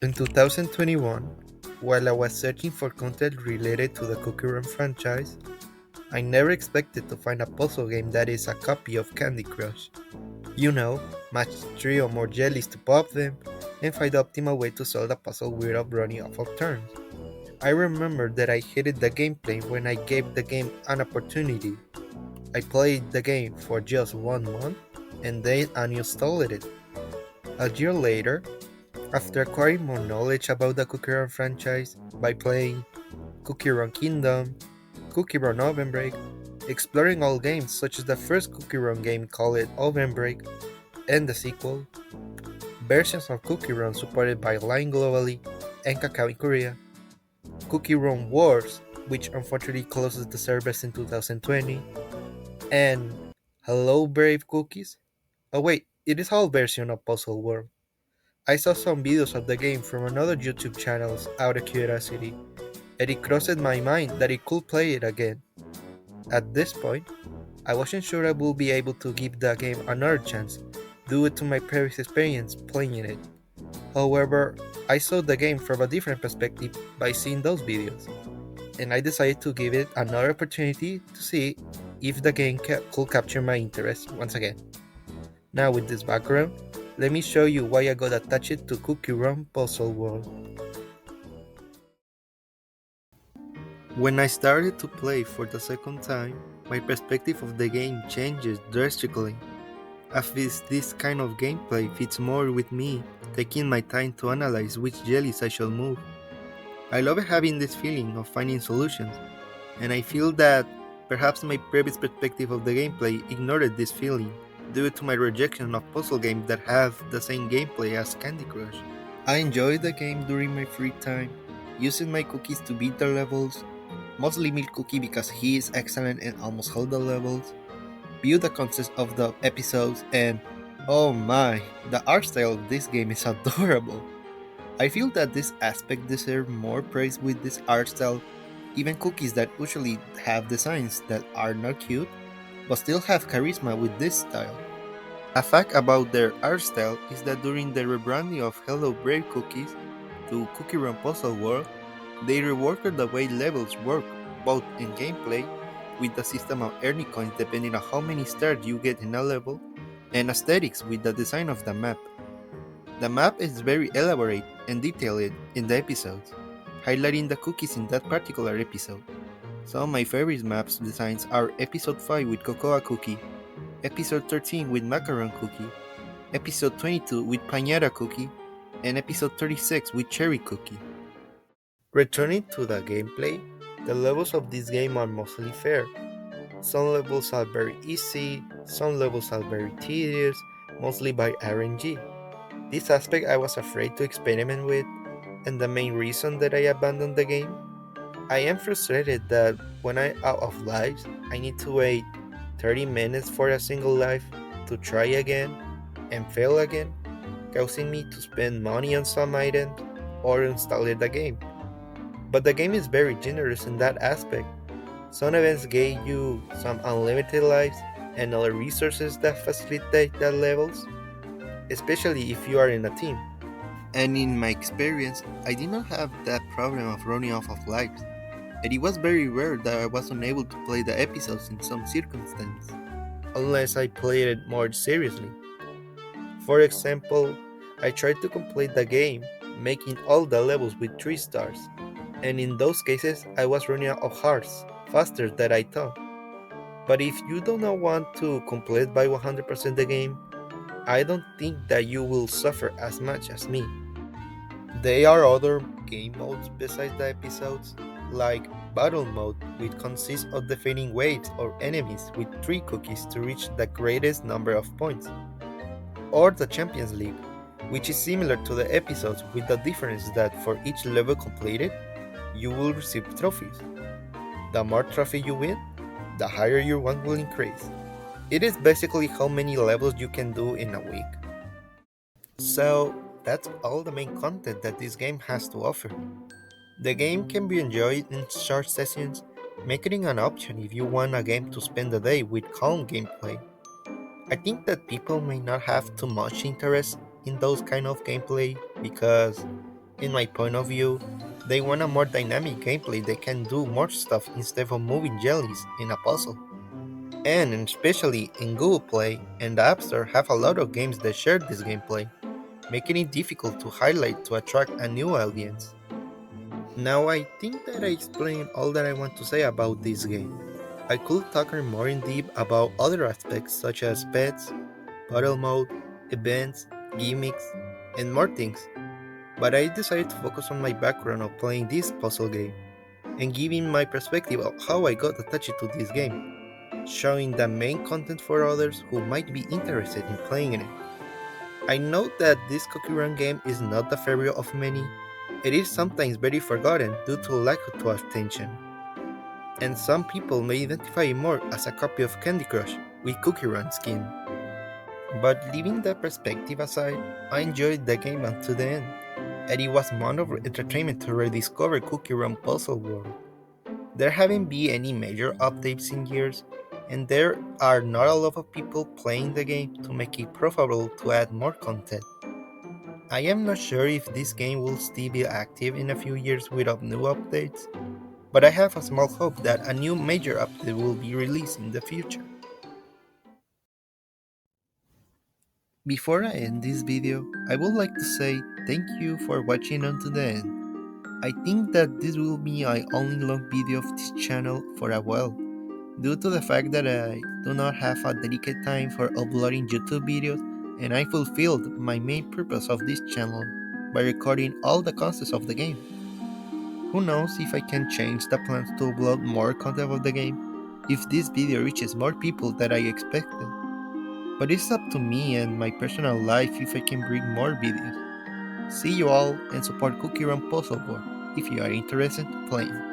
In 2021, while I was searching for content related to the Cookie Run franchise, I never expected to find a puzzle game that is a copy of Candy Crush. You know, match 3 or more jellies to pop them, and find the optimal way to solve the puzzle without running off of turns. I remember that I hated the gameplay when I gave the game an opportunity. I played the game for just 1 month, and then uninstalled it. A year later, after acquiring more knowledge about the Cookie Run franchise by playing Cookie Run Kingdom, Cookie Run Oven Break, exploring all games such as the first Cookie Run game called Oven Break, and the sequel, versions of Cookie Run supported by Line globally and Kakao in Korea, Cookie Run Wars, which unfortunately closes the service in 2020, and Hello Brave Cookies. Oh wait, it is all version of Puzzle World. I saw some videos of the game from another YouTube channels out of curiosity, and it crossed my mind that I could play it again. At this point, I wasn't sure I would be able to give the game another chance due to my previous experience playing it. However, I saw the game from a different perspective by seeing those videos, and I decided to give it another opportunity to see if the game could capture my interest once again. Now, with this background, let me show you why I got attached to Cookie Run Puzzle World. When I started to play for the second time, my perspective of the game changes drastically. I feel this kind of gameplay fits more with me, taking my time to analyze which jellies I should move. I love having this feeling of finding solutions, and I feel that perhaps my previous perspective of the gameplay ignored this feeling due to my rejection of puzzle games that have the same gameplay as Candy Crush. I enjoy the game during my free time, using my cookies to beat the levels, mostly Milk Cookie because he is excellent in almost all the levels, view the concept of the episodes, and oh my, the art style of this game is adorable. I feel that this aspect deserves more praise with this art style. Even cookies that usually have designs that are not cute, but still have charisma with this style. A fact about their art style is that during the rebranding of Hello Brave Cookies to Cookie Run Puzzle World, they reworked the way levels work, both in gameplay, with the system of earning coins depending on how many stars you get in a level, and aesthetics with the design of the map. The map is very elaborate and detailed in the episodes, highlighting the cookies in that particular episode. Some of my favorite maps designs are Episode 5 with Cocoa Cookie, Episode 13 with Macaron Cookie, Episode 22 with Pañera Cookie, and Episode 36 with Cherry Cookie. Returning to the gameplay, the levels of this game are mostly fair. Some levels are very easy, some levels are very tedious, mostly by RNG. This aspect I was afraid to experiment with, and the main reason that I abandoned the game. I am frustrated that when I'm out of lives, I need to wait 30 minutes for a single life to try again and fail again, causing me to spend money on some items or install the game. But the game is very generous in that aspect. Some events gave you some unlimited lives and other resources that facilitate the levels, especially if you are in a team. And in my experience, I did not have that problem of running off of lives, and it was very rare that I was unable to play the episodes in some circumstance, unless I played it more seriously. For example, I tried to complete the game, making all the levels with 3 stars, and in those cases I was running out of hearts faster than I thought. But if you do not want to complete by 100% the game, I don't think that you will suffer as much as me. There are other game modes besides the episodes, like Battle Mode, which consists of defeating waves or enemies with 3 cookies to reach the greatest number of points, or the Champions League, which is similar to the episodes with the difference that for each level completed, you will receive trophies. The more trophies you win, the higher your rank will increase. It is basically how many levels you can do in a week. So, that's all the main content that this game has to offer. The game can be enjoyed in short sessions, making it an option if you want a game to spend the day with calm gameplay. I think that people may not have too much interest in those kind of gameplay because In my point of view, they want a more dynamic gameplay that can do more stuff instead of moving jellies in a puzzle. And especially in Google Play and the App Store have a lot of games that share this gameplay, making it difficult to highlight to attract a new audience. Now I think that I explained all that I want to say about this game. I could talk more in depth about other aspects such as pets, battle mode, events, gimmicks, and more things, but I decided to focus on my background of playing this puzzle game and giving my perspective of how I got attached to this game, showing the main content for others who might be interested in playing it. I know that this Cookie Run game is not the favorite of many. It is sometimes very forgotten due to lack of attention, and some people may identify it more as a copy of Candy Crush with Cookie Run skin. But leaving that perspective aside, I enjoyed the game until the end, and it was one of entertainment to rediscover Cookie Run Puzzle World. There haven't been any major updates in years, and there are not a lot of people playing the game to make it profitable to add more content. I am not sure if this game will still be active in a few years without new updates, but I have a small hope that a new major update will be released in the future. Before I end this video, I would like to say thank you for watching until the end. I think that this will be my only long video of this channel for a while, due to the fact that I do not have a dedicated time for uploading YouTube videos, and I fulfilled my main purpose of this channel by recording all the concepts of the game. Who knows if I can change the plans to upload more content of the game if this video reaches more people than I expected. But it's up to me and my personal life if I can bring more videos. See you all and support Cookie Run Puzzle Board if you are interested in playing.